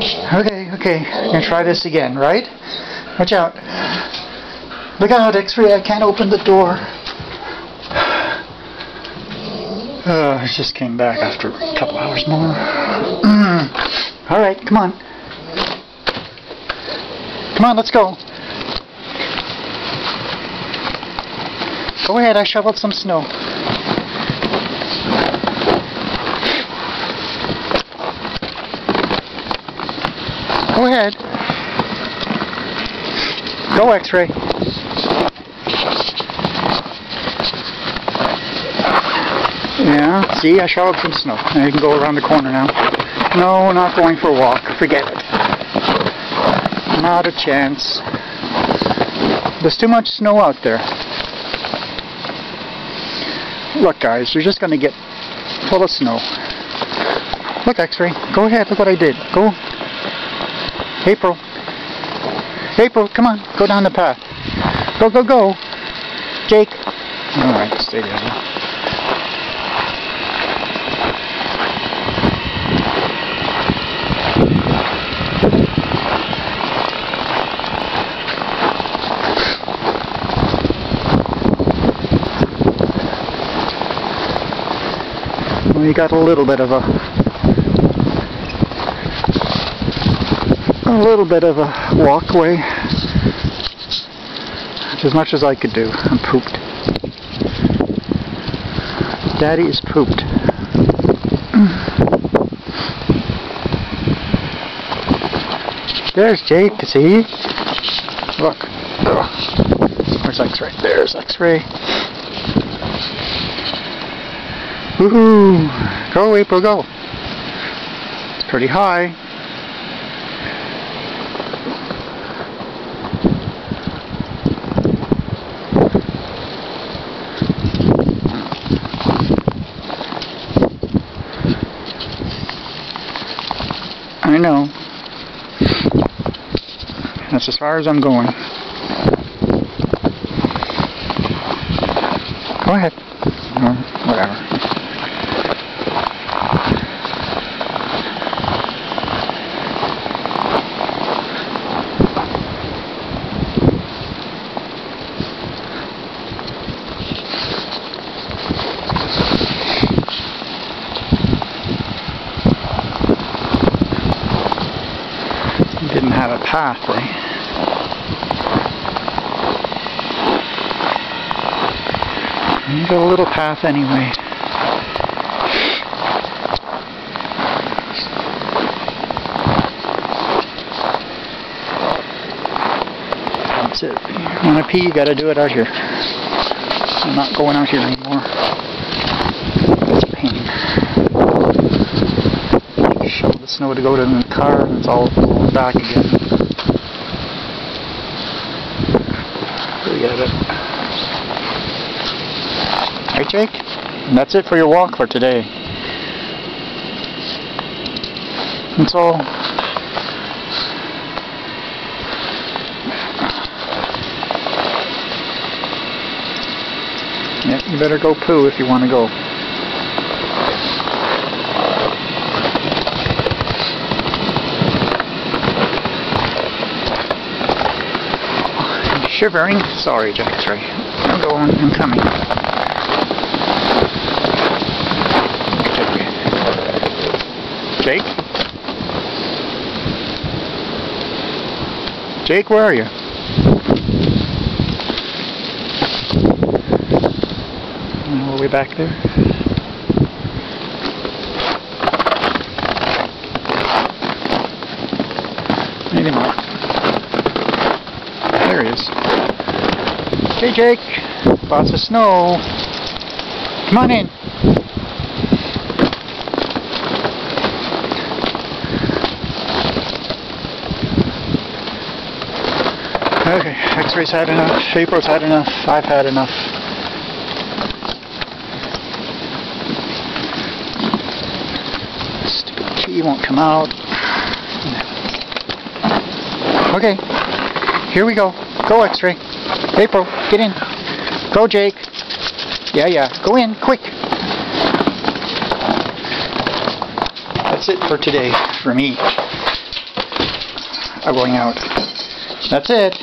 Okay, okay. I'm gonna try this again, right? Watch out. Look out, X-ray, I can't open the door. I just came back after a couple hours more. Alright, come on. Come on, let's go. Go ahead, I shoveled some snow. Go ahead. Go, X-ray. Yeah, see, I shoveled some snow. Now you can go around the corner now. No, not going for a walk. Forget it. Not a chance. There's too much snow out there. Look, guys, you're just going to get full of snow. Look, X-ray. Go ahead. Look what I did. Go. April. April, come on. Go down the path. Go, go, go. Jake. Alright, stay there. We got a little bit of a walkway. It's as much as I could do. I'm pooped. Daddy is pooped. There's Jake, see? Look. Where's X-ray? There's X-ray. Woohoo! Go, April, go! It's pretty high. I know. That's as far as I'm going. Go ahead. Whatever. Didn't have a path, eh? You got a little path anyway. That's it. You want to pee, you got to do it out here. I'm not going out here anymore. It's a pain. You shovel the snow to go to the car and it's all going back again. Forget it. Right, Jake? And that's it for your walk for today. That's all. Yeah, you better go poo if you want to go. I'm shivering. Sorry, X-ray. I'm going. I'm coming. Jake? Jake, where are you? All the way back there. Need him up. There he is. Hey, Jake. Lots of snow. Come on in. Okay, X-ray's had enough, April's had enough, I've had enough. Stupid key won't come out. Okay, here we go. Go, X-ray. April, get in. Go, Jake. Yeah, go in, quick. That's it for today, for me. are going out. That's it.